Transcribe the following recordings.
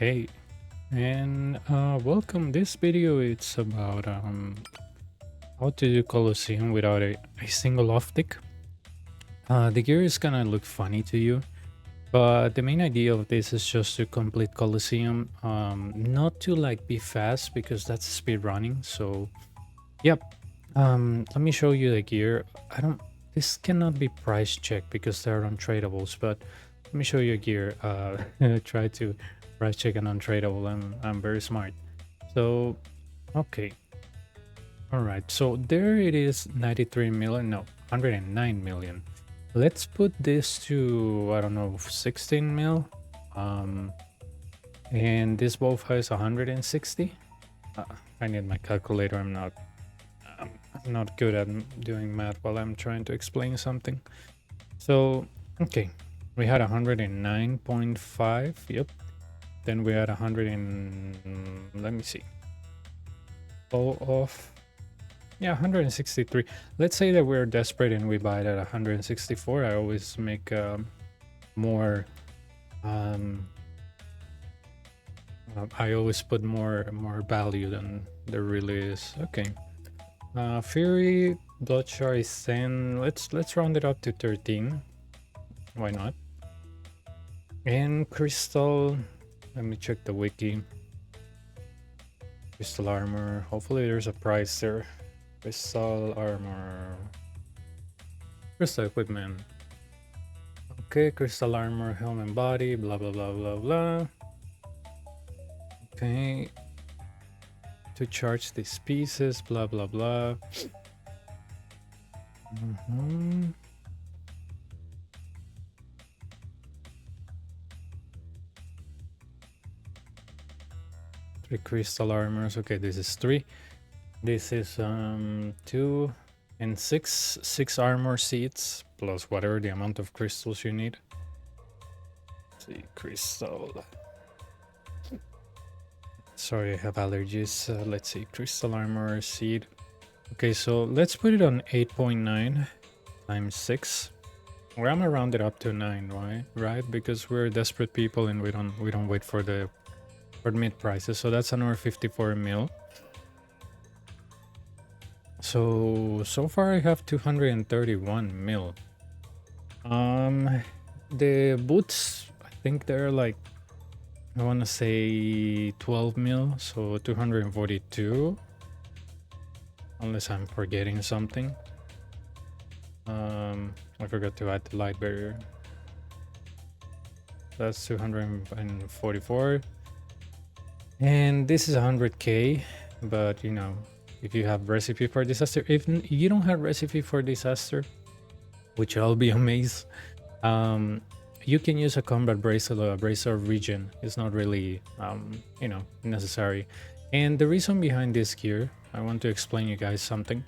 Hey, and welcome. This video it's about how to do Colosseum without a single Offtick. The gear is gonna look funny to you, but the main idea of this is just to complete Colosseum. Not to like be fast because that's speed running. So, yep. Let me show you the gear. I don't. This cannot be price checked because they're untradables, but let me show you a gear. Try to price check an untradable. I'm very smart. So, okay. All right. So there it is, 93 million. No, 109 million. Let's put this to, I don't know, 16 mil. Um, and this both has 160. I need my calculator. I'm not good at doing math while I'm trying to explain something. So, okay, we had 109.5. Yep. Then we had 100 and let me see. All off. Yeah, 163. Let's say that we're desperate and we buy it at 164. I always make more. I always put more value than there really is. Okay. Fury, Bloodshot is 10. Let's round it up to 13. Why not? And Crystal, let me check the wiki. Crystal armor. Hopefully there's a price there. Crystal armor. Crystal equipment. Okay, crystal armor, helm and body, blah blah blah blah blah. Okay. To charge these pieces, blah blah blah. Three crystal armors. Okay, this is 3. This is 2 and 6 armor seats plus whatever the amount of crystals you need. Let's see, crystal. Sorry, I have allergies. Let's see, crystal armor seed. Okay, so let's put it on 8.9 times 6. Or I'm gonna round it up to 9, right? Because we're desperate people and we don't wait for the mid prices. So that's another 54 mil. So far I have 231 mil. The boots, I think they're like, I want to say 12 mil, so 242. Unless I'm forgetting something. I forgot to add the light barrier. That's 244. And this is 100k, but you know, if you have recipe for disaster, if you don't have recipe for disaster, which I'll be amazed, you can use a combat bracelet or a bracer of regen. It's not really, you know, necessary. And the reason behind this gear, I want to explain you guys something,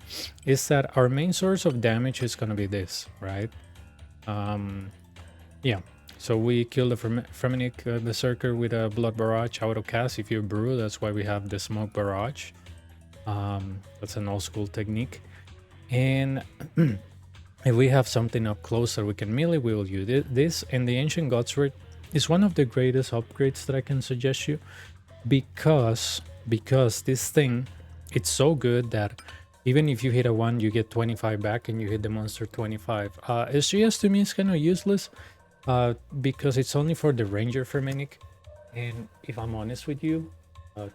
is that our main source of damage is going to be this, right? Yeah. So we kill the Feminic Berserker with a Blood Barrage auto cast. If you brew, that's why we have the Smoke Barrage. That's an old school technique. And if we have something up close that we can melee, we will use this. And the Ancient Godsword is one of the greatest upgrades that I can suggest you, because this thing, it's so good that even if you hit a 1, you get 25 back, and you hit the monster 25. SGS to me is kind of useless, because it's only for the Ranger Ferminic, and if I'm honest with you, I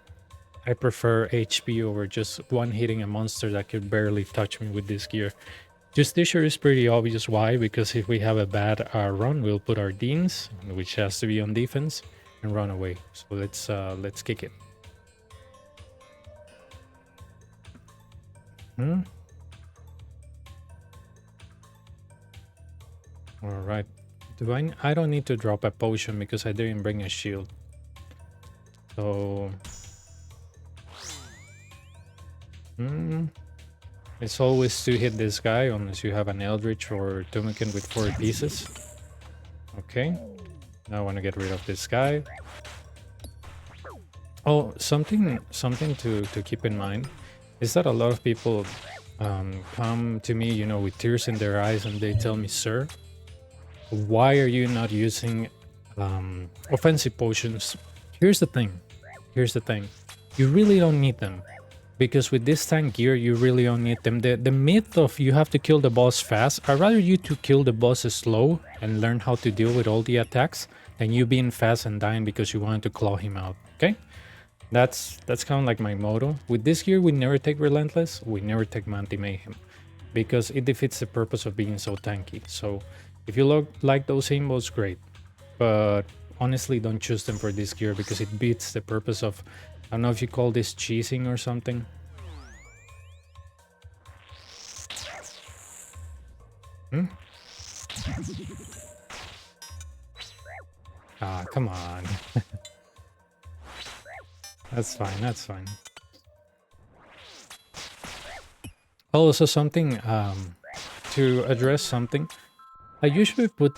prefer HP over just one hitting a monster that could barely touch me with this gear. Justiciar is pretty obvious why, because if we have a bad run, we'll put our Deans, which has to be on defense, and run away. So let's kick it. All right. I don't need to drop a potion because I didn't bring a shield. So it's always to hit this guy unless you have an Eldritch or Tomokin with 4 pieces. Okay. Now I want to get rid of this guy. Oh, something to keep in mind is that a lot of people come to me, you know, with tears in their eyes, and they tell me, "Sir, why are you not using offensive potions Here's the thing. Here's the thing. You really don't need them. Because with this tank gear, you really don't need them. The myth of you have to kill the boss fast, I'd rather you to kill the boss slow and learn how to deal with all the attacks than you being fast and dying because you wanted to claw him out, okay? That's kind of like my motto. With this gear, we never take Relentless, we never take Manti Mayhem. Because it defeats the purpose of being so tanky. So if you like those aimbos, great. But honestly, don't choose them for this gear because it beats the purpose of, I don't know if you call this cheesing or something. Ah, come on. That's fine, that's fine. Also something, to address something. I usually put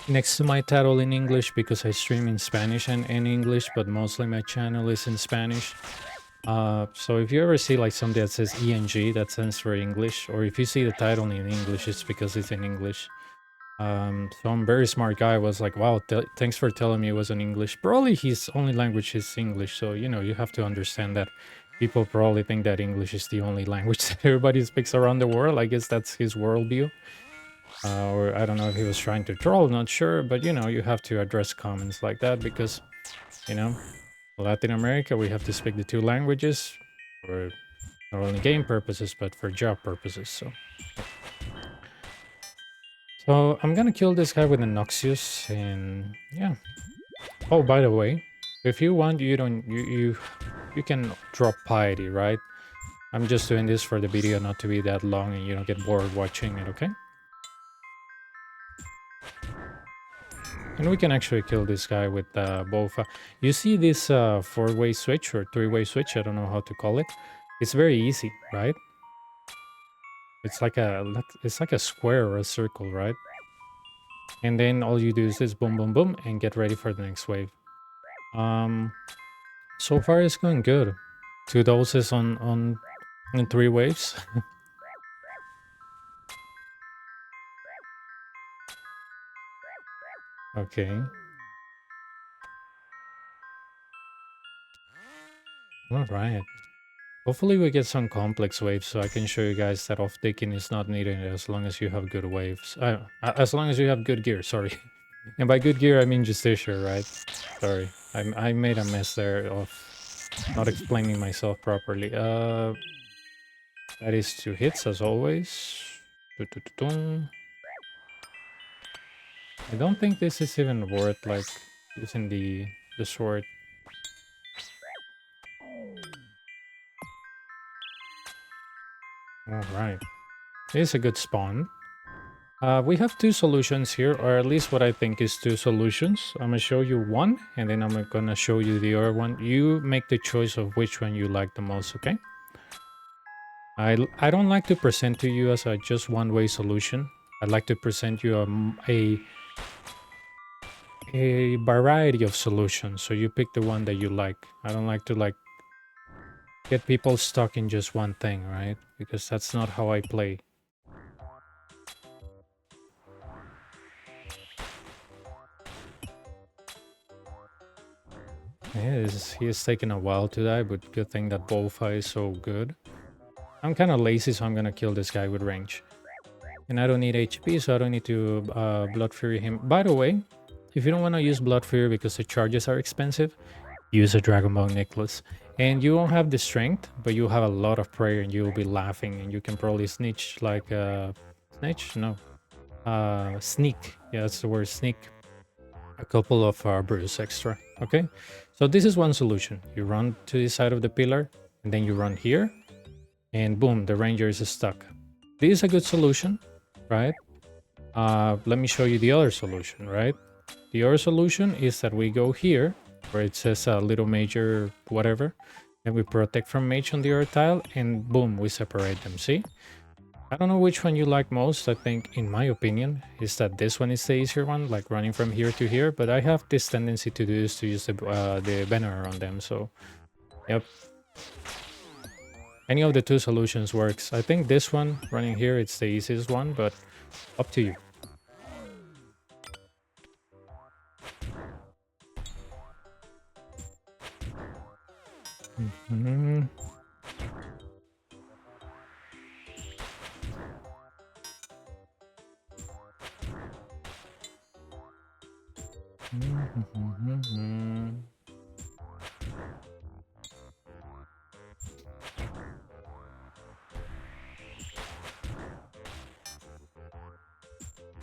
next to my title in English because I stream in Spanish and in English, but mostly my channel is in Spanish. So if you ever see like something that says ENG, that stands for English, or if you see the title in English, it's because it's in English. Some very smart guy was like, wow, thanks for telling me it was in English. Probably his only language is English, so you know, you have to understand that people probably think that English is the only language that everybody speaks around the world. I guess that's his worldview. Or I don't know if he was trying to troll, not sure, but you know, you have to address comments like that because, you know, Latin America, we have to speak the two languages for not only game purposes, but for job purposes, so I'm gonna kill this guy with a Noxious, and yeah. Oh, by the way, if you want, you can drop Piety, right? I'm just doing this for the video not to be that long and you don't get bored watching it, okay? And we can actually kill this guy with both. You see this 4-way switch or 3-way switch? I don't know how to call it. It's very easy, right? It's like a square or a circle, right? And then all you do is this boom, boom, boom, and get ready for the next wave. So far it's going good. 2 doses on 3 waves. Okay. All right. Hopefully we get some complex waves so I can show you guys that off-taking is not needed as long as you have good waves. As long as you have good gear, sorry. And by good gear, I mean just Justiciar, right? Sorry. I made a mess there of not explaining myself properly. That is 2 hits as always. I don't think this is even worth like using the sword. Alright. It's a good spawn. We have 2 solutions here, or at least what I think is 2 solutions. I'm gonna show you one, and then I'm gonna show you the other one. You make the choice of which one you like the most, okay? I don't like to present to you as a just one-way solution. I'd like to present you a variety of solutions, so you pick the one that you like. I don't like to like get people stuck in just one thing, right? Because that's not how I play. Yeah, he is taking a while to die, but good thing that Bolfa is so good. I'm kind of lazy, so I'm gonna kill this guy with range. And I don't need HP, so I don't need to Blood Fury him. By the way, if you don't want to use Blood Fury because the charges are expensive, use a Dragon Ball Necklace. And you won't have the strength, but you'll have a lot of prayer and you'll be laughing and you can probably snitch like snitch? No. Sneak. Yeah, that's the word, sneak. A couple of brews extra. Okay? So this is one solution. You run to the side of the pillar and then you run here and boom, the ranger is stuck. This is a good solution, right? Let me show you the other solution, right? The other solution is that we go here where it says a little major whatever, and we protect from mage on the other tile, and boom, we separate them. See? I don't know which one you like most. I think, in my opinion, is that this one is the easier one, like running from here to here, but I have this tendency to do this to use the banner on them, so yep. Any of the 2 solutions works. I think this one, running here, it's the easiest one, but up to you. Mhm. Mhm.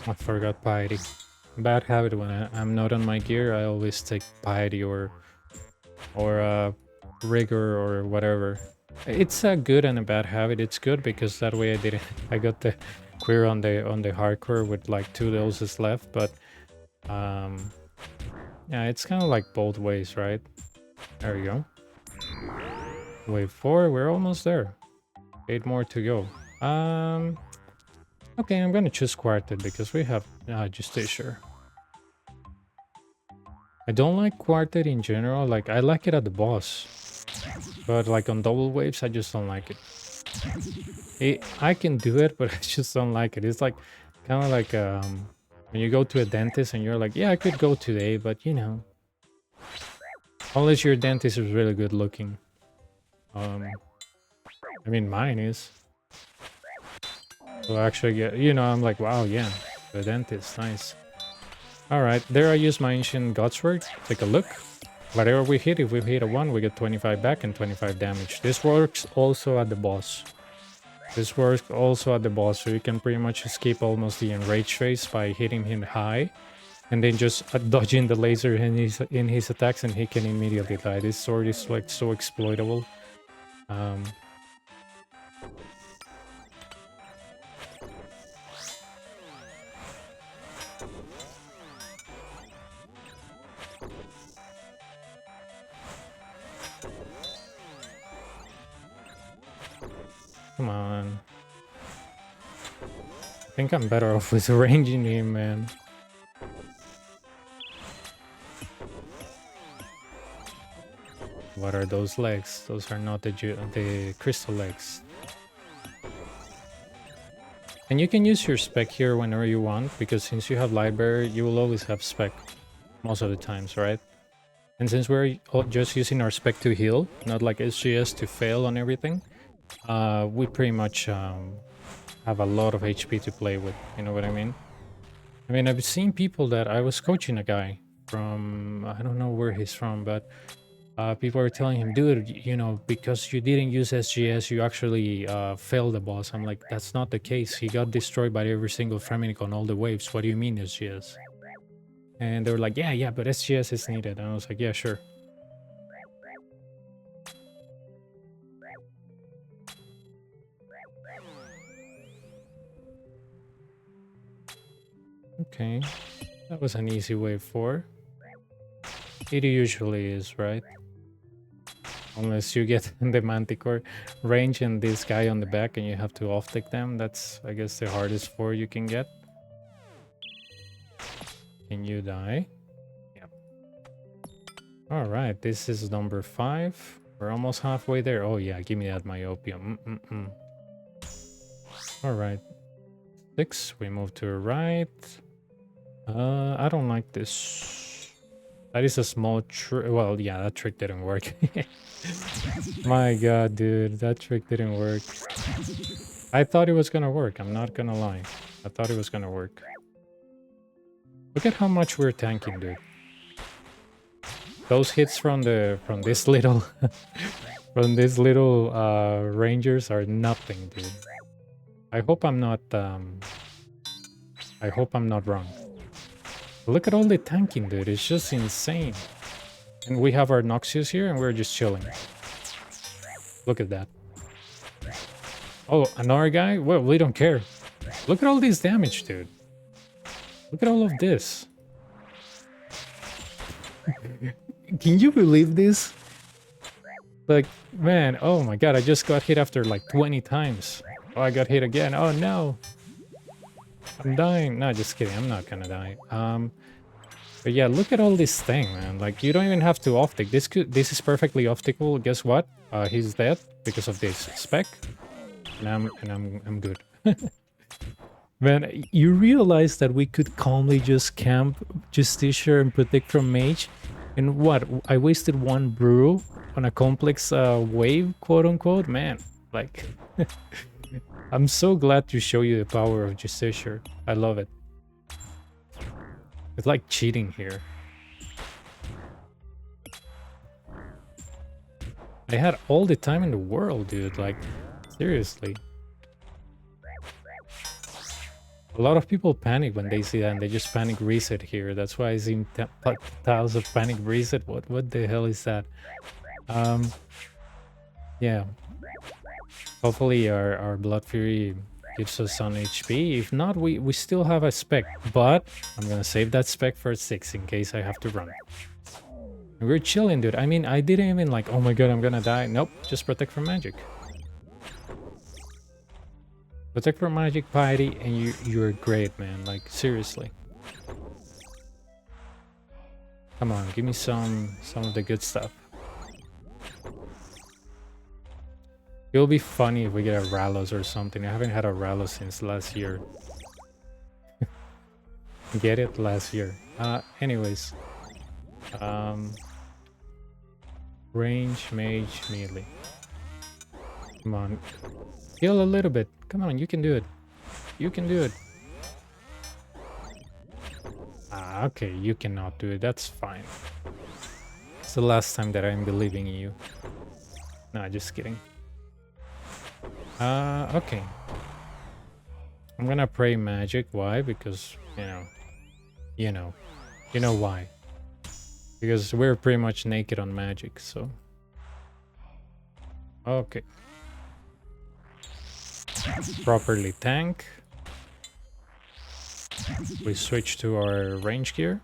I forgot piety. Bad habit when I'm not on my gear. I always take piety or rigor or whatever. It's a good and a bad habit. It's good because that way I didn't. I got the queer on the hardcore with like 2 doses left, but um, yeah, it's kind of like both ways, right? There we go. Wave 4, we're almost there. 8 more to go. Okay, I'm gonna choose Quartet because we have Justicia. I don't like Quartet in general. Like, I like it at the boss, but like on double waves, I just don't like it. I can do it, but I just don't like it. It's like kind of like when you go to a dentist and you're like, yeah, I could go today, but you know, unless your dentist is really good looking. Um, I mean, mine is. So actually get, you know, I'm like, wow, yeah, the dentist, nice. All right, there I use my ancient Godsword. Take a look. Whatever we hit, if we hit a 1, we get 25 back and 25 damage. This works also at the boss. This works also at the boss, so you can pretty much escape almost the enrage phase by hitting him high, and then just dodging the laser in his attacks, and he can immediately die. This sword is like so exploitable. Um, Come on. I think I'm better off with ranging him, man. What are those legs? Those are not the crystal legs. And you can use your spec here whenever you want, because since you have library, you will always have spec most of the times, right? And since we're just using our spec to heal, not like SGS to fail on everything, we pretty much have a lot of HP to play with, you know what I mean? I mean, I've seen people that I was coaching a guy from, I don't know where he's from, but people are telling him, dude, you know, because you didn't use SGS, you actually failed the boss. I'm like, that's not the case. He got destroyed by every single Freminic on all the waves. What do you mean SGS? And they were like, yeah, but SGS is needed. And I was like, yeah, sure. Okay, that was an easy wave 4. It usually is, right? Unless you get the Manticore range and this guy on the back and you have to off-take them. That's, I guess, the hardest 4 you can get. Can you die? Yep. Alright, this is number 5. We're almost halfway there. Oh yeah, give me that Myopium. Alright. 6, we move to the right. I don't like this. That is a small trick. Well, yeah, that trick didn't work. My god, dude, that trick didn't work. I thought it was gonna work, I'm not gonna lie. I thought it was gonna work. Look at how much we're tanking, dude. Those hits from this little from these little rangers are nothing, dude. I hope I'm not wrong. Look at all the tanking, dude. It's just insane. And we have our Noxious here and we're just chilling. Look at that. Oh, another guy? Well, we don't care. Look at all this damage, dude. Look at all of this. Can you believe this? Like, man, oh my god, I just got hit after like 20 times. Oh, I got hit again. Oh no. I'm dying. No, just kidding. I'm not gonna die. But yeah, look at all this thing, man. Like, you don't even have to off-tick. This is perfectly off-tickable. Guess what? He's dead because of this spec. And I'm good. Man, you realize that we could calmly just camp Justicia and protect from Mage? And what? I wasted 1 brew on a complex wave, quote unquote, man. Like, I'm so glad to show you the power of gesture. I love it. It's like cheating here. I had all the time in the world, dude. Like, seriously. A lot of people panic when they see that and they just panic reset here. That's why I see tiles of panic reset. What the hell is that? Yeah. Hopefully our Blood Fury gives us some HP. If not, we still have a spec. But I'm gonna save that spec for 6 in case I have to run. We're chilling, dude. I mean, I didn't even like, oh my god, I'm gonna die. Nope, just protect from magic. Protect from magic, piety, and you're great, man. Like, seriously. Come on, give me some of the good stuff. It'll be funny if we get a Ralos or something. I haven't had a Ralos since last year. Get it? Last year. Anyways. Range, mage, melee. Come on. Heal a little bit. Come on, you can do it. You can do it. Okay, you cannot do it. That's fine. It's the last time that I'm believing in you. Nah, just kidding. Okay. I'm gonna pray magic. Why? Because, you know why. Because we're pretty much naked on magic, so. Okay. Properly tank. We switch to our range gear.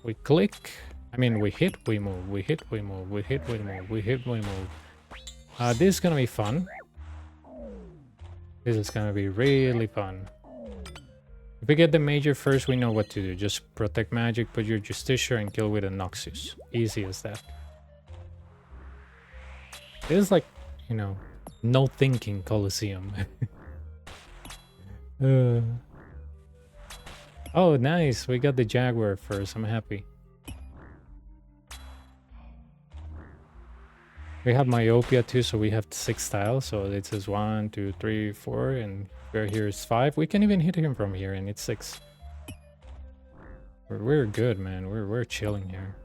We click. I mean, we hit, we move, we hit, we move, we hit, we move, we hit, we move. This is gonna be fun. This is gonna be really fun. If we get the major first, we know what to do. Just protect magic, put your Justiciar, and kill with a Noxus. Easy as that. This is like, no thinking Colosseum. Oh, nice. We got the Jaguar first. I'm happy. We have Myopia too, so we have 6 tiles. So it says 1, 2, 3, 4, and we're here is 5. We can even hit him from here, and it's 6. We're good, man. We're chilling here.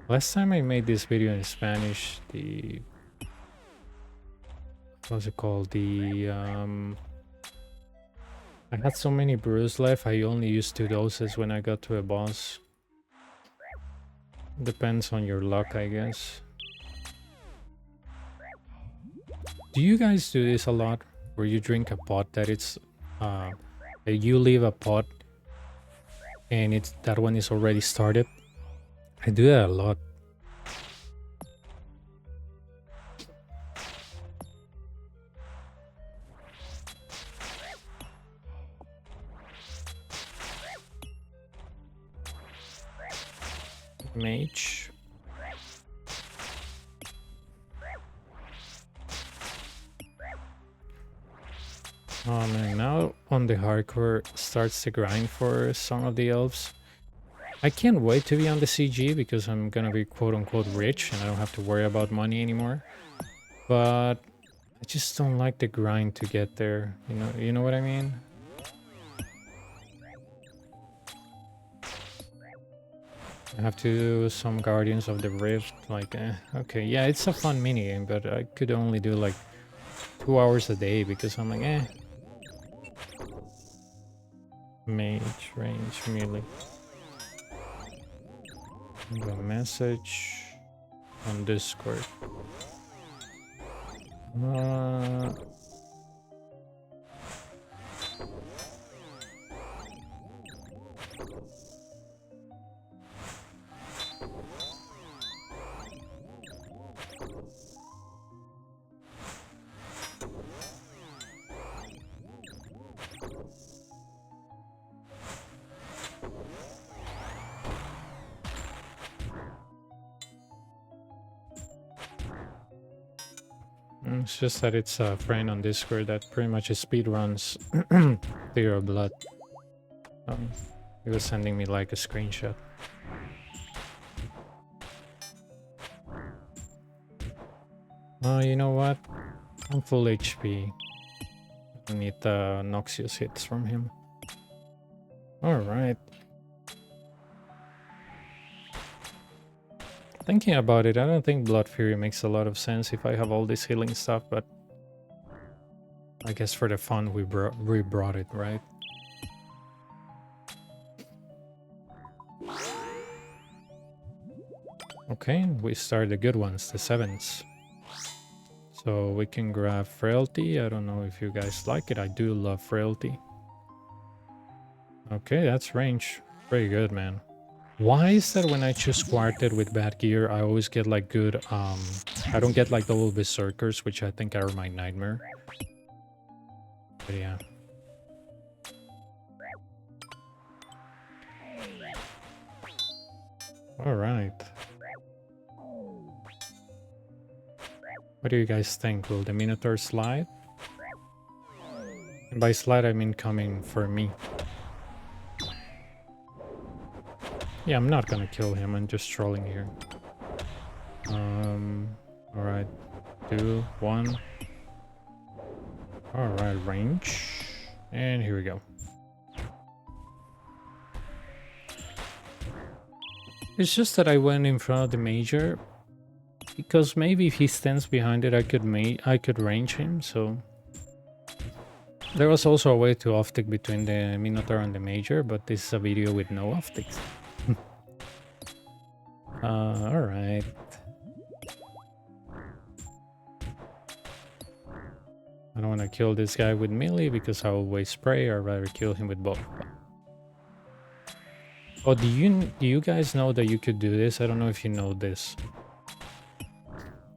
Last time I made this video in Spanish, what's it called? I had so many brews left. I only used 2 doses when I got to a boss. Depends on your luck, I guess. Do you guys do this a lot? Where you drink a pot that it's you leave a pot and that one is already started? I do that a lot. Mage. Oh man, now on the hardcore starts the grind for Song of the Elves. I can't wait to be on the CG because I'm gonna be quote unquote rich and I don't have to worry about money anymore. But I just don't like the grind to get there. You know what I mean? I have to do some Guardians of the Rift, like, okay, yeah, it's a fun minigame, but I could only do like 2 hours a day because I'm like, Mage, range, melee. The message on Discord. It's just that it's a friend on Discord that pretty much speed runs Theory of Blood. He was sending me like a screenshot. You know what? I'm full HP. I need the Noxious hits from him. Alright. Thinking about it, I don't think Blood Fury makes a lot of sense if I have all this healing stuff, but I guess for the fun we brought it, right? Okay, we start the good ones, the 7s. So we can grab Frailty. I don't know if you guys like it. I do love Frailty. Okay, that's range. Very good, man. Why is that when I choose Quartet with bad gear, I always get like good, I don't get like double Berserkers, which I think are my nightmare. But yeah. Alright. What do you guys think? Will the Minotaur slide? And by slide, I mean coming for me. Yeah, I'm not gonna kill him. I'm just trolling here. Alright. 2, 1. Alright, range. And here we go. It's just that I went in front of the major because maybe if he stands behind it, I could range him. So there was also a way to Offtick between the Minotaur and the major, but this is a video with no Offticks. Alright. I don't want to kill this guy with melee because I will waste spray. I'd rather kill him with both. Oh, do you guys know that you could do this? I don't know if you know this.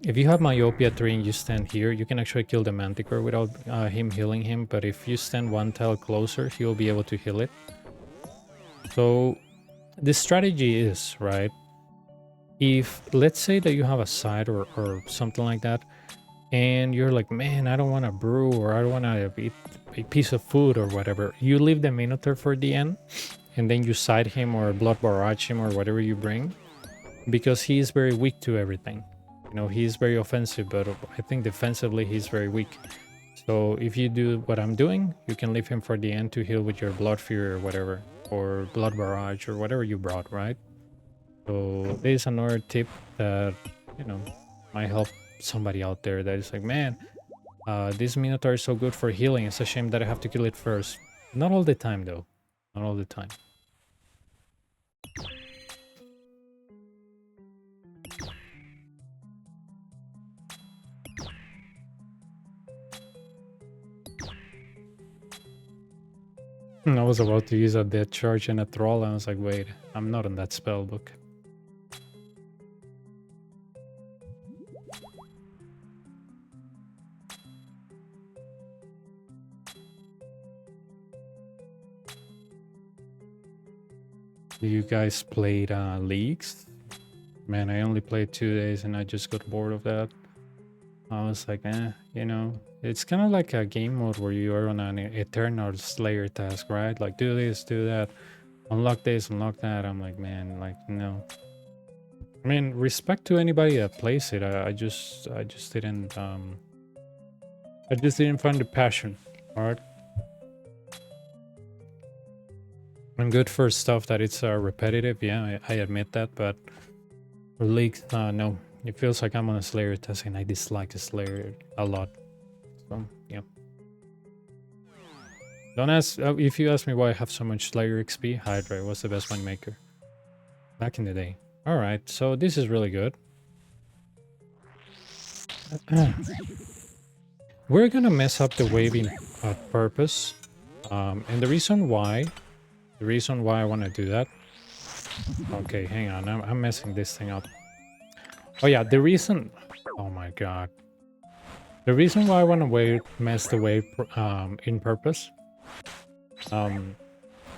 If you have Myopia 3 and you stand here, you can actually kill the Manticore without him healing him, but if you stand one tile closer, he'll be able to heal it. So the strategy is, right, if let's say that you have a side or something like that, and you're like, man, I don't want to brew or I don't want to eat a piece of food or whatever, you leave the Minotaur for the end, and then you side him or Blood Barrage him or whatever you bring, because he is very weak to everything. You know, he's very offensive, but I think defensively he's very weak. So if you do what I'm doing, you can leave him for the end to heal with your Blood Fury or whatever, or Blood Barrage or whatever you brought, right? So this is another tip that, you know, might help somebody out there that is like, man, this Minotaur is so good for healing. It's a shame that I have to kill it first. Not all the time, though. Not all the time. I was about to use a Death Charge and a Thrall, and I was like, wait, I'm not on that spell book. Do you guys played leagues? Man, I only played 2 days and I just got bored of that. I was like, you know, it's kind of like a game mode where you are on an eternal Slayer task, right? Like, do this, do that, unlock this, unlock that. I'm like, man, like, no. I mean, respect to anybody that plays it. I just didn't, I just didn't find the passion, alright? I'm good for stuff that it's repetitive, yeah, I admit that, but for leagues, no. It feels like I'm on a Slayer task and I dislike the Slayer a lot. So, yeah. Don't ask, if you ask me why I have so much Slayer XP, Hydra was the best money maker back in the day. Alright, so this is really good. We're gonna mess up the waving on purpose. And the reason why I want to do that. Okay, hang on, I'm messing this thing up. Oh yeah, the reason... Oh my god. The reason why I want to mess the wave in purpose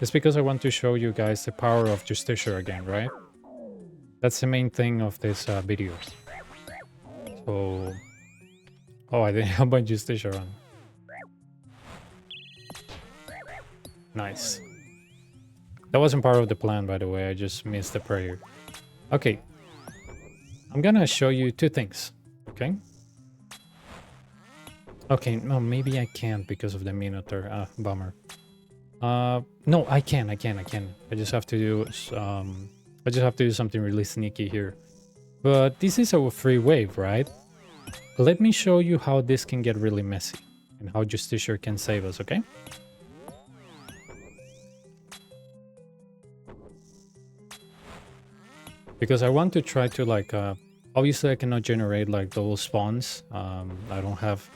is because I want to show you guys the power of Justicia again, right? That's the main thing of this video. So... Oh, I didn't have my Justicia on. Nice. That wasn't part of the plan, by the way. I just missed the prayer. Okay. I'm gonna show you 2 things, okay? Okay, no, maybe I can't because of the Minotaur. Bummer. No, I can. I just have to do I just have to do something really sneaky here. But this is a free wave, right? Let me show you how this can get really messy and how Justicia can save us, okay? Because I want to try to like obviously I cannot generate like those spawns. I don't have,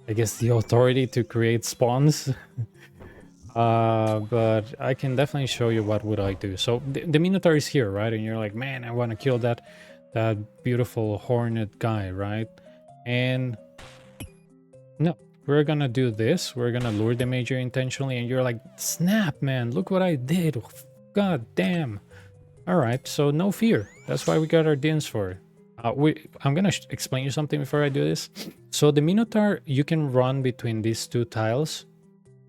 I guess, the authority to create spawns. But I can definitely show you what would I do. So the Minotaur is here, right? And you're like, man, I want to kill that beautiful hornet guy, right? And no, we're gonna do this. We're gonna lure the major intentionally, and you're like, snap, man, look what I did. God damn. All right, so no fear. That's why we got our dins for. I'm gonna explain you something before I do this. So the Minotaur, you can run between these two tiles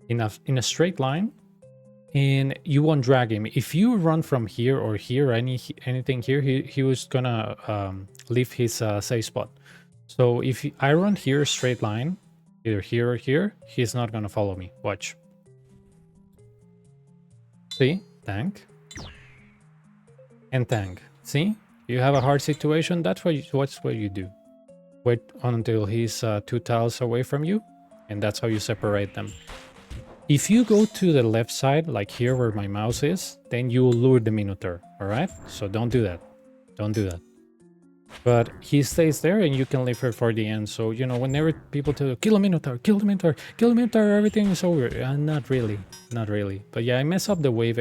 in a straight line, and you won't drag him. If you run from here or here, anything here, he was gonna leave his safe spot. So if I run here straight line, either here or here, he's not gonna follow me. Watch. See? Tank. And tank. See? You have a hard situation, that's what you do. Wait until he's 2 tiles away from you, and that's how you separate them. If you go to the left side, like here where my mouse is, then you will lure the Minotaur, alright? So don't do that. Don't do that. But he stays there and you can leave her for the end. So, you know, whenever people tell you, kill a Minotaur, kill the Minotaur, kill the Minotaur, everything is over. Not really. Not really. But yeah, I mess up the wave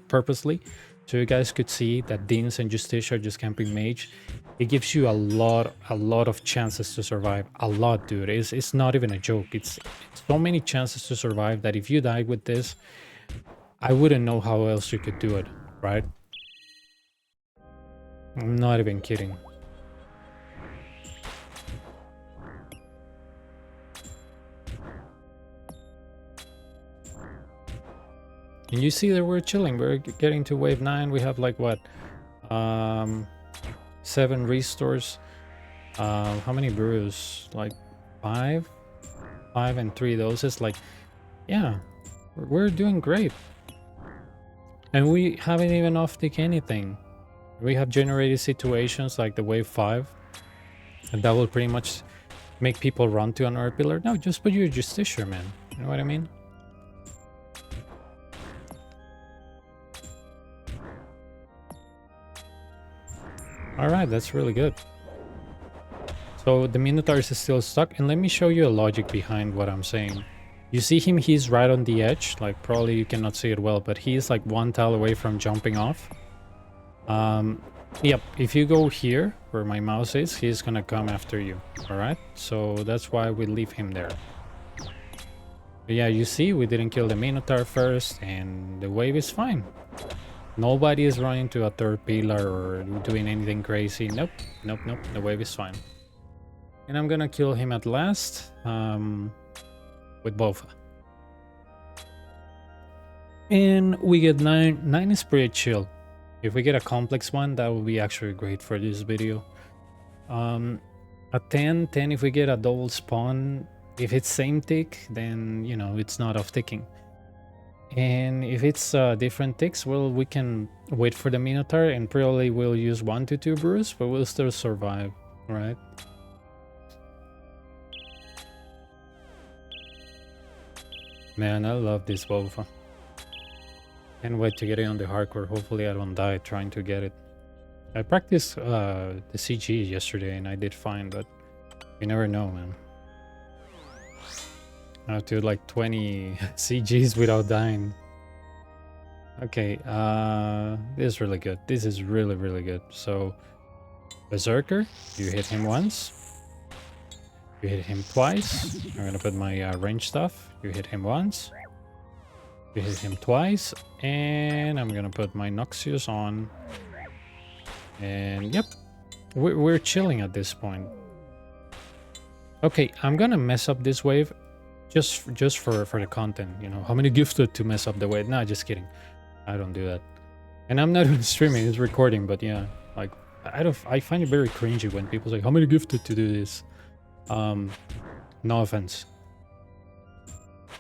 purposely. So you guys could see that Deans and Justicia are just camping mage. It gives you a lot of chances to survive. A lot, dude. It's not even a joke. It's so many chances to survive that if you die with this, I wouldn't know how else you could do it, right? I'm not even kidding. And you see that we're chilling. We're getting to wave 9. We have like what? 7 restores. How many brews? Like 5? 5 and 3 doses. Like, yeah, we're doing great. And we haven't even Offtick anything. We have generated situations like the wave 5. And that will pretty much make people run to an art pillar. No, just put your Justicia, man. You know what I mean? Alright, that's really good. So the Minotaur is still stuck, and let me show you a logic behind what I'm saying. You see him, he's right on the edge, like probably you cannot see it well, but he's like 1 tile away from jumping off. Yep, if you go here, where my mouse is, he's gonna come after you, alright? So that's why we leave him there. But yeah, you see, we didn't kill the Minotaur first, and the wave is fine. Nobody is running to a 3rd pillar or doing anything crazy. Nope, nope, nope, the wave is fine. And I'm gonna kill him at last, with both. And we get 9. 9 is pretty chill. If we get a complex one, that would be actually great for this video. A 10 if we get a double spawn. If it's same tick, then, you know, it's not off ticking. And if it's different ticks, well, we can wait for the Minotaur and probably we'll use 1 to 2 brews, but we'll still survive, right? Man, I love this Volva. Can't wait to get it on the hardcore. Hopefully I don't die trying to get it. I practiced the CG yesterday and I did fine, but you never know, man. I have to do like 20 CGs without dying. Okay, this is really good. This is really, really good. So, Berserker, you hit him once. You hit him twice. I'm gonna put my range stuff. You hit him once. You hit him twice. And I'm gonna put my Noxious on. And yep, we're chilling at this point. Okay, I'm gonna mess up this wave just for the content, you know. How many gifted to mess up the wave? Nah, just kidding. I don't do that. And I'm not even streaming, it's recording, but yeah, like I find it very cringy when people say, how many gifted to do this? No offense.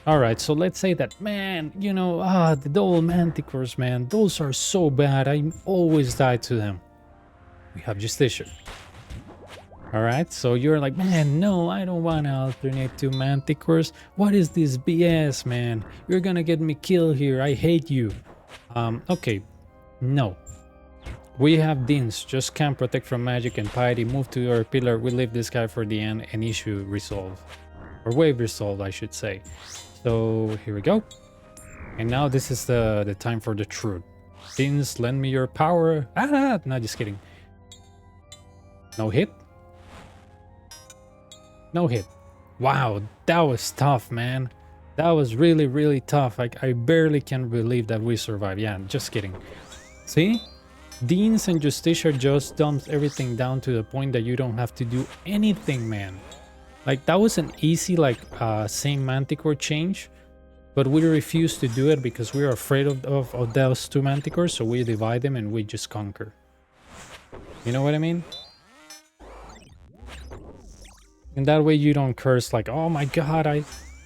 Alright, so let's say that, man, you know, the double manticores, man, those are so bad. I always die to them. We have Justicia. Alright, so you're like, man, no, I don't want to alternate to manticores. What is this BS, man? You're gonna get me killed here. I hate you. Okay, no. We have Deans, just can't protect from magic and piety. Move to your pillar. We leave this guy for the end and issue resolve. Or wave resolve, I should say. So here we go. And now this is the time for the truth. Deans, lend me your power. Ah, no, just kidding. No hit? No hit. Wow, that was tough, man. That was really, really tough. I barely can believe that we survived. Yeah, just kidding. See? Deans and Justicia just dumps everything down to the point that you don't have to do anything, man. Like, that was an easy, like, same Manticore change, but we refuse to do it because we are afraid of those two Manticores, so we divide them and we just conquer. You know what I mean? And that way you don't curse like, oh my god, I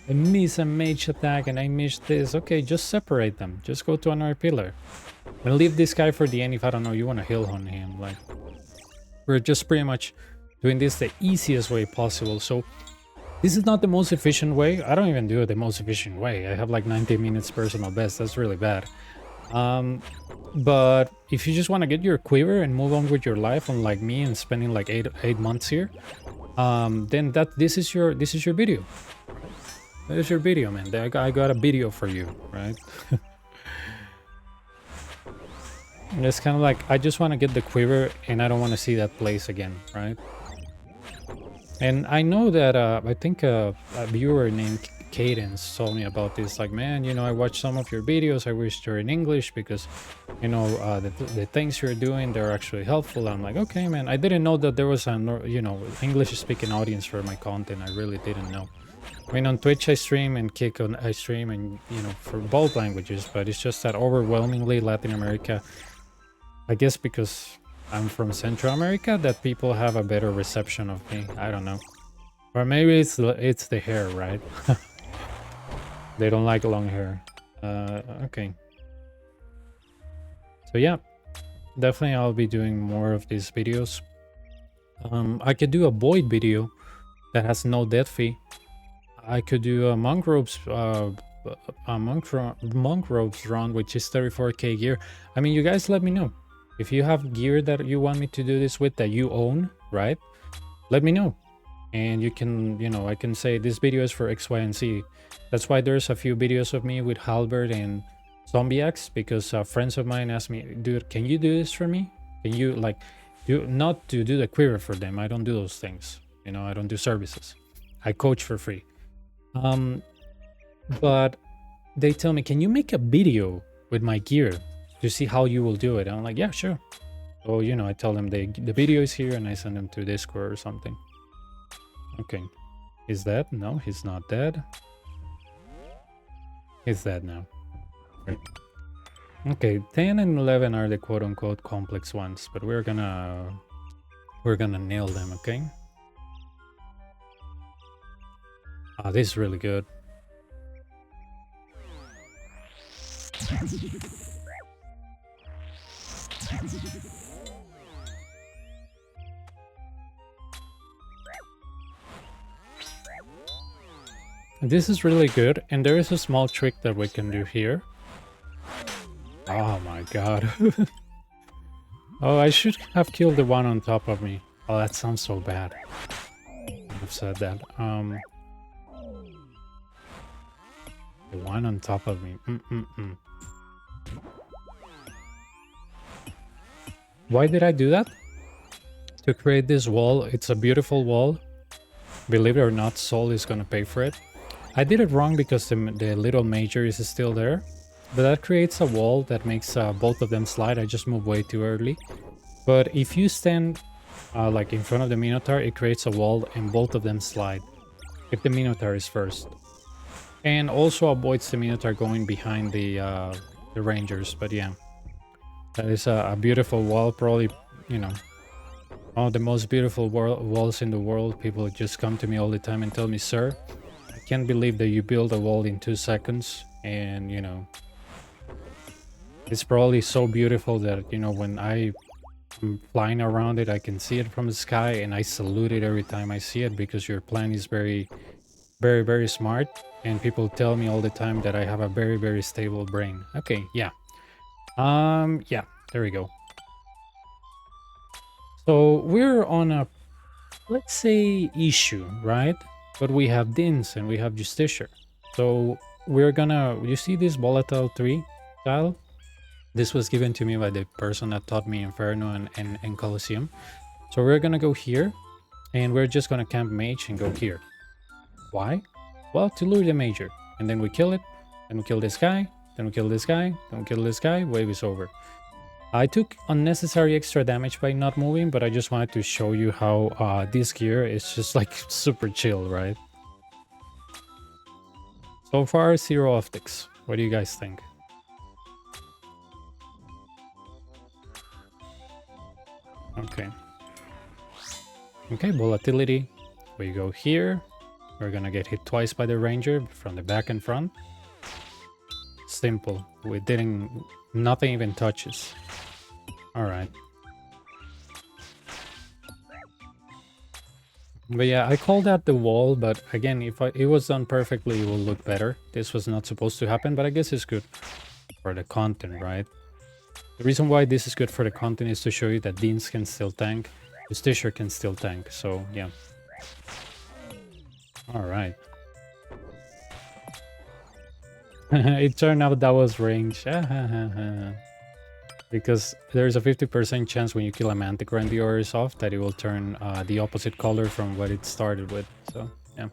miss a mage attack and I missed this. Okay, just separate them. Just go to another pillar. And leave this guy for the end if, I don't know, you want to heal on him. Like, we're just pretty much doing this the easiest way possible. So this is not the most efficient way. I don't even do it the most efficient way. I have like 90 minutes personal best. That's really bad. But if you just want to get your quiver and move on with your life, unlike me and spending like eight months here, then this is your video. That is your video, man. I got a video for you, right? It's kind of like, I just want to get the quiver and I don't want to see that place again, right? And I know that I think a viewer named Cadence told me about this. Like, man, you know, I watched some of your videos. I wish they're in English because, you know, the things you're doing, they're actually helpful. I'm like, okay, man. I didn't know that there was a, you know, English-speaking audience for my content. I really didn't know. I mean, on Twitch I stream and Kick I stream, and you know, for both languages. But it's just that overwhelmingly Latin America, I guess because I'm from Central America, that people have a better reception of me. I don't know. Or maybe it's the hair, right? They don't like long hair. Okay. So yeah, definitely I'll be doing more of these videos. I could do a Void video that has no death fee. I could do a monk robes run, which is 34k gear. I mean, you guys let me know. If you have gear that you want me to do this with that you own, right? Let me know. And you can, you know, I can say this video is for X, Y, and Z. That's why there's a few videos of me with Halberd and Zombie X, because friends of mine asked me, dude, can you do this for me? Can you, like, not to do the quiver for them. I don't do those things. You know, I don't do services. I coach for free. But they tell me, can you make a video with my gear to see how you will do it? And I'm like, yeah, sure. So, you know, I tell them the video is here and I send them to Discord or something. Okay. He's dead? No, he's not dead. He's dead now. Okay, 10 and 11 are the quote-unquote complex ones, but we're gonna nail them, okay? Ah, this is really good. This is really good, and there is a small trick that we can do here. Oh my god. Oh, I should have killed the one on top of me. Oh, that sounds so bad. I've said that. The one on top of me. Why did I do that? To create this wall. It's a beautiful wall. Believe it or not, Soul is gonna pay for it. I did it wrong because the little major is still there. But that creates a wall that makes both of them slide. I just moved way too early. But if you stand like in front of the Minotaur, it creates a wall and both of them slide. If the Minotaur is first. And also avoids the Minotaur going behind the Rangers. But yeah, that is a beautiful wall. Probably, you know, Oh, the most beautiful walls in the world. People just come to me all the time and tell me, sir, I can't believe that you build a wall in 2 seconds. And, you know, it's probably so beautiful that, you know, when I'm flying around it, I can see it from the sky and I salute it every time I see it because your plan is very, very, very smart. And people tell me all the time that I have a very, very stable brain. Okay, yeah. Yeah, there we go. So we're on a, let's say, issue, right? But we have Dins and we have Justiciar. So we're gonna, you see this volatile 3 tile? This was given to me by the person that taught me Inferno and Colosseum. So we're gonna go here and we're just gonna camp mage and go here. Why? Well, to lure the major. And then we kill it, then we kill this guy, then we kill this guy, then we kill this guy, wave is over. I took unnecessary extra damage by not moving, but I just wanted to show you how this gear is just like super chill, right? So far, 0 optics. What do you guys think? Okay. Okay, volatility. We go here. We're gonna get hit twice by the ranger from the back and front. Simple. We didn't... Nothing even touches. Alright. But yeah, I called out the wall, but again, if it was done perfectly, it will look better. This was not supposed to happen, but I guess it's good for the content, right? The reason why this is good for the content is to show you that Deans can still tank, Justiciar can still tank, so yeah. Alright. It turned out that was range. Because there's a 50% chance when you kill a Manticore and the aura is off that it will turn the opposite color from what it started with, so yeah.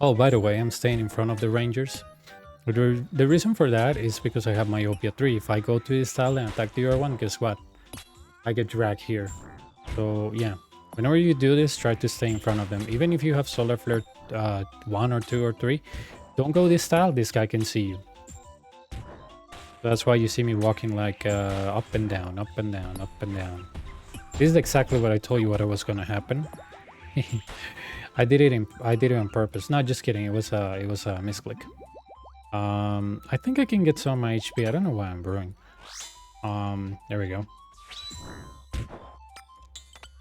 Oh, by the way, I'm staying in front of the Rangers. The reason for that is because I have Myopia 3. If I go to this tile and attack the other one, guess what? I get dragged here. So yeah, whenever you do this, try to stay in front of them. Even if you have Solar Flare 1 or 2 or 3, don't go this tile, this guy can see you. That's why you see me walking like up and down, up and down, up and down. This is exactly what I told you what was gonna happen. I did it on purpose. Not just kidding. It was a misclick. I think I can get some of my HP. I don't know why I'm brewing. There we go.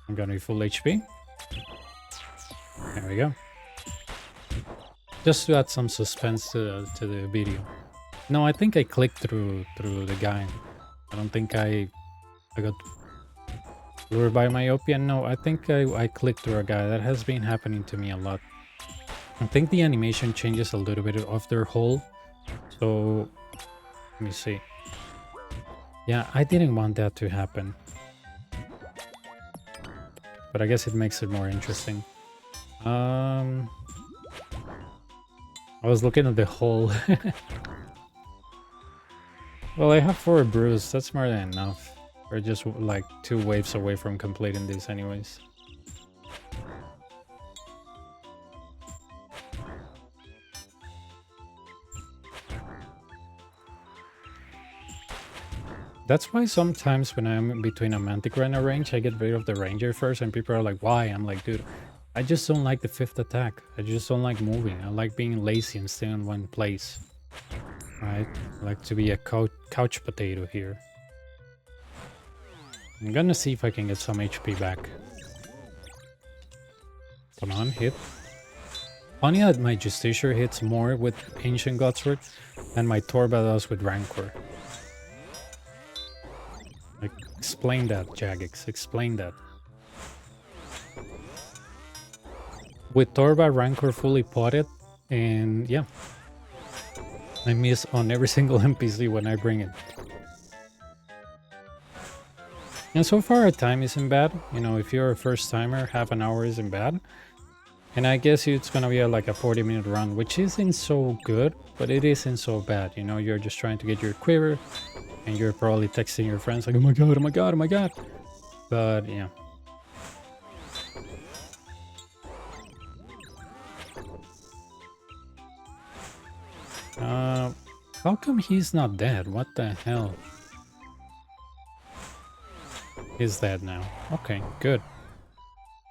I'm gonna be full HP. There we go. Just to add some suspense to the video. No, I think I clicked through the guy. I don't think I got lured by myopia. No, I think I clicked through a guy. That has been happening to me a lot. I think the animation changes a little bit of their hole. So let me see. Yeah, I didn't want that to happen. But I guess it makes it more interesting. I was looking at the hole. Well, I have 4 brews. That's more than enough. We're just like 2 waves away from completing this anyways. That's why sometimes when I'm between a Manticore and a range, I get rid of the ranger first and people are like, why? I'm like, dude, I just don't like the 5th attack. I just don't like moving. I like being lazy and staying in one place. Right? I like to be a couch potato here. I'm gonna see if I can get some HP back. Come on, hit. Funny that my Justiciar hits more with Ancient Godsword than my Torba does with Rancor. Like, explain that, Jagex. Explain that. With Torba, Rancor fully potted, and yeah. I miss on every single NPC when I bring it. And so far, our time isn't bad. You know, if you're a first timer, half an hour isn't bad. And I guess it's gonna be like a 40-minute run, which isn't so good, but it isn't so bad. You know, you're just trying to get your quiver, and you're probably texting your friends like, oh my god, oh my god, oh my god. But yeah. How come he's not dead? What the hell? He's dead now. Okay, good.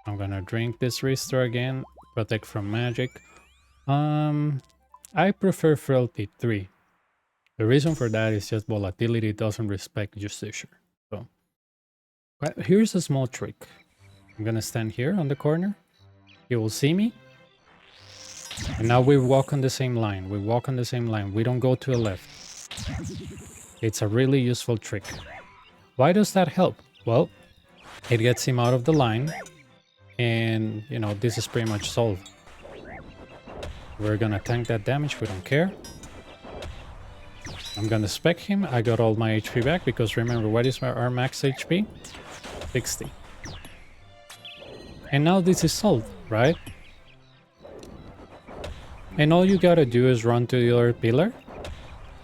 I'm gonna drink this restore again. Protect from magic. I prefer Frailty 3. The reason for that is just volatility doesn't respect Justiciar. So, but here's a small trick. I'm gonna stand here on the corner. He will see me. And now we walk on the same line. We walk on the same line. We don't go to the left. It's a really useful trick. Why does that help? Well, it gets him out of the line. And, you know, this is pretty much solved. We're gonna tank that damage. We don't care. I'm gonna spec him. I got all my HP back because remember, what is our max HP? 60. And now this is solved, right? And all you gotta do is run to the other pillar,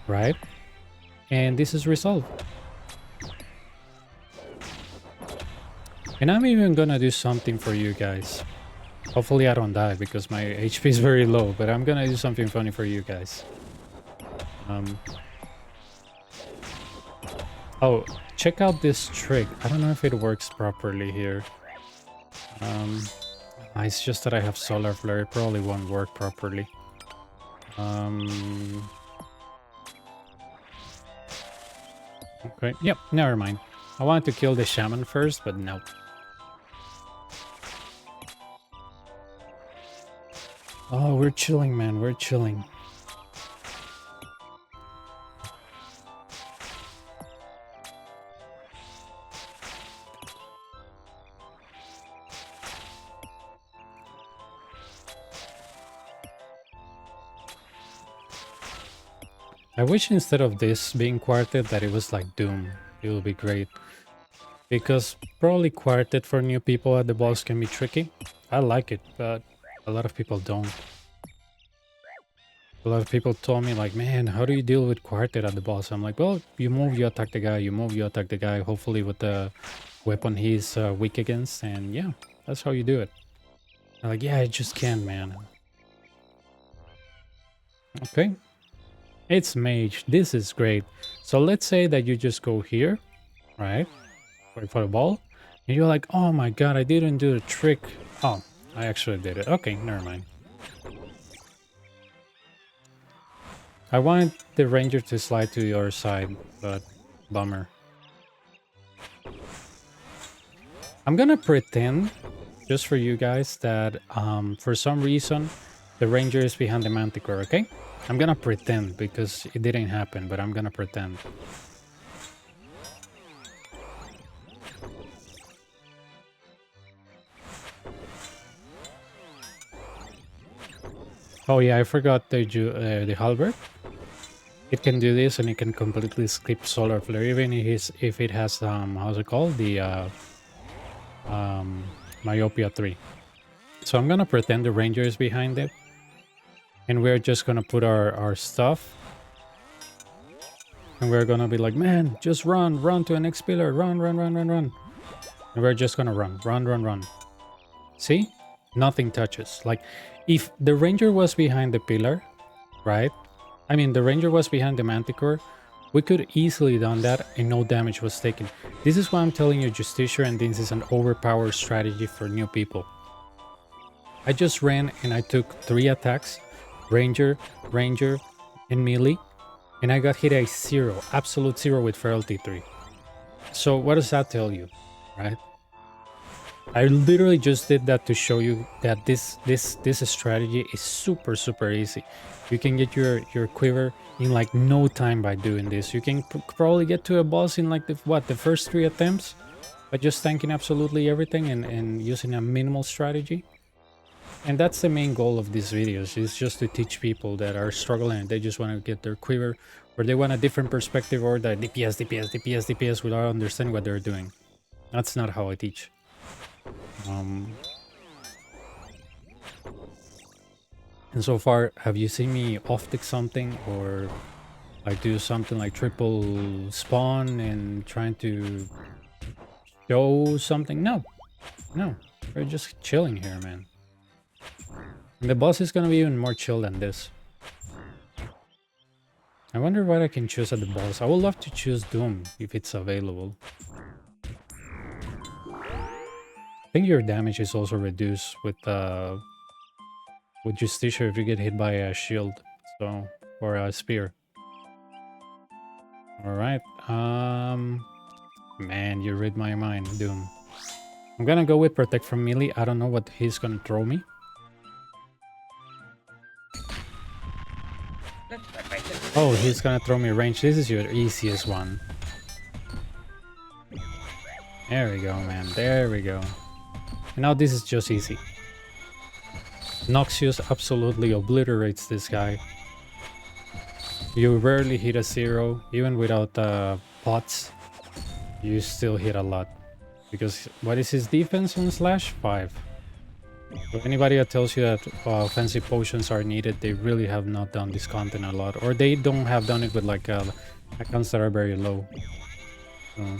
right? And this is resolved. And I'm even gonna do something for you guys. Hopefully I don't die because my HP is very low, but I'm gonna do something funny for you guys. Oh, check out this trick. I don't know if it works properly here. It's just that I have Solar Flare. It probably won't work properly. Okay, yep, never mind. I wanted to kill the shaman first, but no. Oh, we're chilling, man. We're chilling. I wish instead of this being quartet that it was like Doom. It would be great. Because probably quartet for new people at the boss can be tricky. I like it, but a lot of people don't. A lot of people told me like, man, how do you deal with quartet at the boss? I'm like, well, you move, you attack the guy, you move, you attack the guy, hopefully with the weapon he's weak against, and yeah, that's how you do it. I'm like, yeah, I just can't, man. Okay. It's mage. This is great. So let's say that you just go here, right? Wait for the ball. And you're like, oh my god, I didn't do the trick. Oh, I actually did it. Okay, never mind. I wanted the ranger to slide to the other side, but bummer. I'm gonna pretend, just for you guys, that for some reason the ranger is behind the manticore, okay? I'm gonna pretend because it didn't happen, but I'm gonna pretend. Oh yeah, I forgot the halberd. It can do this and it can completely skip solar flare, even if it has how's it called, the myopia 3. So I'm gonna pretend the ranger is behind it. And we're just gonna put our stuff. And we're gonna be like, man, just run to the next pillar, run. And we're just gonna run. See? Nothing touches. Like, if the ranger was behind the pillar, right? I mean, the ranger was behind the manticore, we could easily done that and no damage was taken. This is why I'm telling you, Justiciar, and this is an overpowered strategy for new people. I just ran and I took 3 attacks. Ranger, and melee, and I got hit a 0, absolute 0 with Frailty 3. So what does that tell you, right? I literally just did that to show you that this strategy is super easy. You can get your quiver in like no time by doing this. You can probably get to a boss in like the first 3 attempts by just tanking absolutely everything and using a minimal strategy. And that's the main goal of these videos, is just to teach people that are struggling and they just want to get their quiver, or they want a different perspective, or the DPS without understanding what they're doing. That's not how I teach. And so far, have you seen me off-tick something, or I do something like triple spawn and trying to show something? No. We're just chilling here, man. The boss is gonna be even more chill than this. I wonder what I can choose at the boss. I would love to choose Doom if it's available. I think your damage is also reduced with Justicia if you get hit by a shield, so or a spear. All right. Man, you read my mind, Doom. I'm gonna go with Protect from melee. I don't know what he's gonna throw me. Oh, he's gonna throw me range. This is your easiest one. There we go, man. There we go. And now this is just easy. Noxious absolutely obliterates this guy. You rarely hit a 0, even without pots. You still hit a lot. Because what is his defense on Slash? 5. So anybody that tells you that offensive potions are needed, they really have not done this content a lot. Or they don't have done it with like accounts that are very low.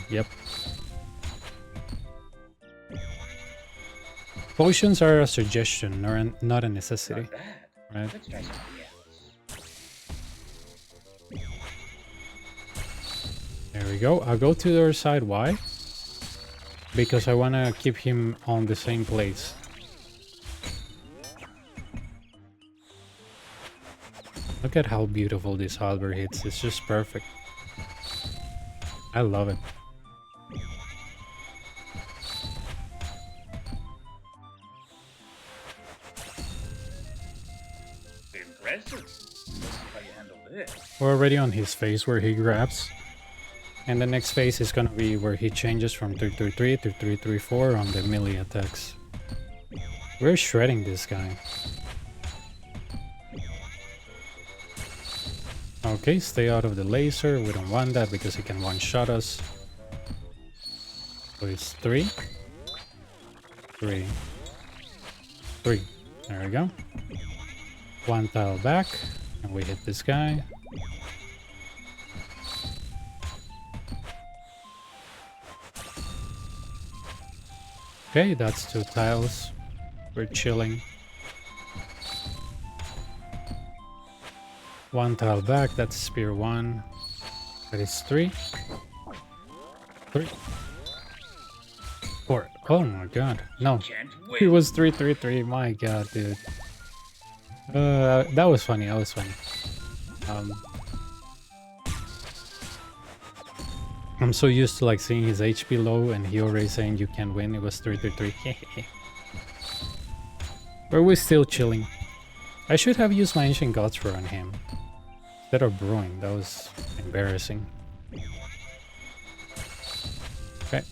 Yep. Potions are a suggestion, or not a necessity. Right? Let's try something else. There we go. I'll go to the other side. Why? Because I want to keep him on the same place. Look at how beautiful this halberd hits. It's just perfect. I love it. Impressive. Let's see how you handle this. We're already on his phase where he grabs. And the next phase is gonna be where he changes from 333 to 334 on the melee attacks. We're shredding this guy. Okay, stay out of the laser. We don't want that because he can one-shot us. So it's 3. 3. 3. There we go. One tile back. And we hit this guy. Okay, that's 2 tiles. We're chilling. One tile back, that's spear 1. That is 3. 3. 4. Oh my god. No. It was 333. My god, dude. That was funny. That was funny. I'm so used to like seeing his HP low and he already saying you can win. It was 333. But we're still chilling. I should have used my Ancient Gods on him instead of Brewing. That was embarrassing. Okay.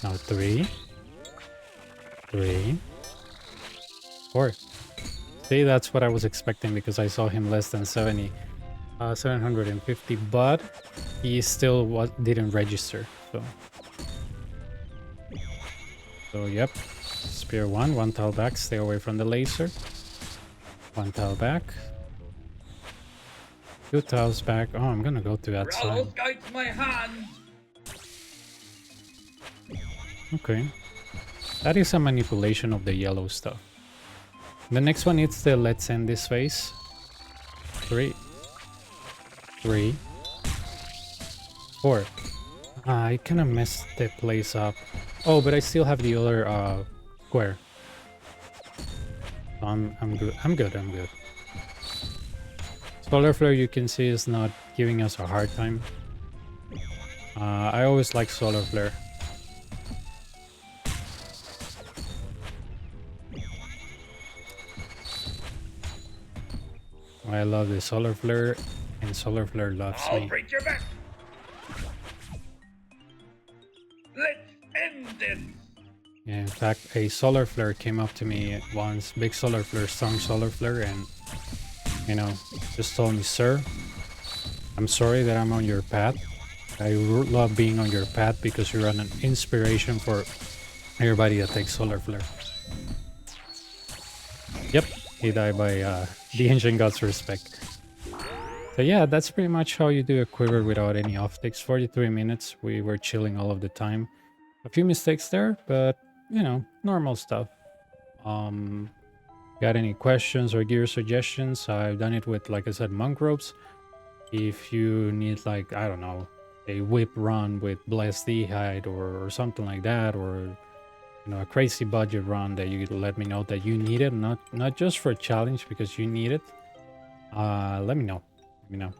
Now 3. 3. 4. See, that's what I was expecting because I saw him less than 750, but he still didn't register. So yep. Spear 1, 1 tile back, stay away from the laser. 1 tile back. 2 tiles back. Oh, I'm gonna go to that side. My hand. Okay. That is a manipulation of the yellow stuff. The next one is the let's end this phase. 3. 3. 4. I kind of messed the place up. Oh, but I still have the other square. So I'm good. I'm good. Solar Flare, you can see, is not giving us a hard time. I always like Solar Flare. I love the Solar Flare, and Solar Flare loves me. I'll break your back. Let's end this. Yeah, in fact, a Solar Flare came up to me once, big Solar Flare, strong Solar Flare, and, you know, just told me, sir, I'm sorry that I'm on your path. I love being on your path because you're an inspiration for everybody that takes Solar Flare. Yep, he died by the Ancient Gods respect. So yeah, that's pretty much how you do a quiver without any offticks. 43 minutes, we were chilling all of the time. A few mistakes there, but you know, normal stuff. Got any questions or gear suggestions? I've done it with, like I said, monk ropes. If you need, like, I don't know, a whip run with blessed hide or something like that, or a crazy budget run that you let me know that you need it, not just for a challenge because you need it. Let me know. Let me know.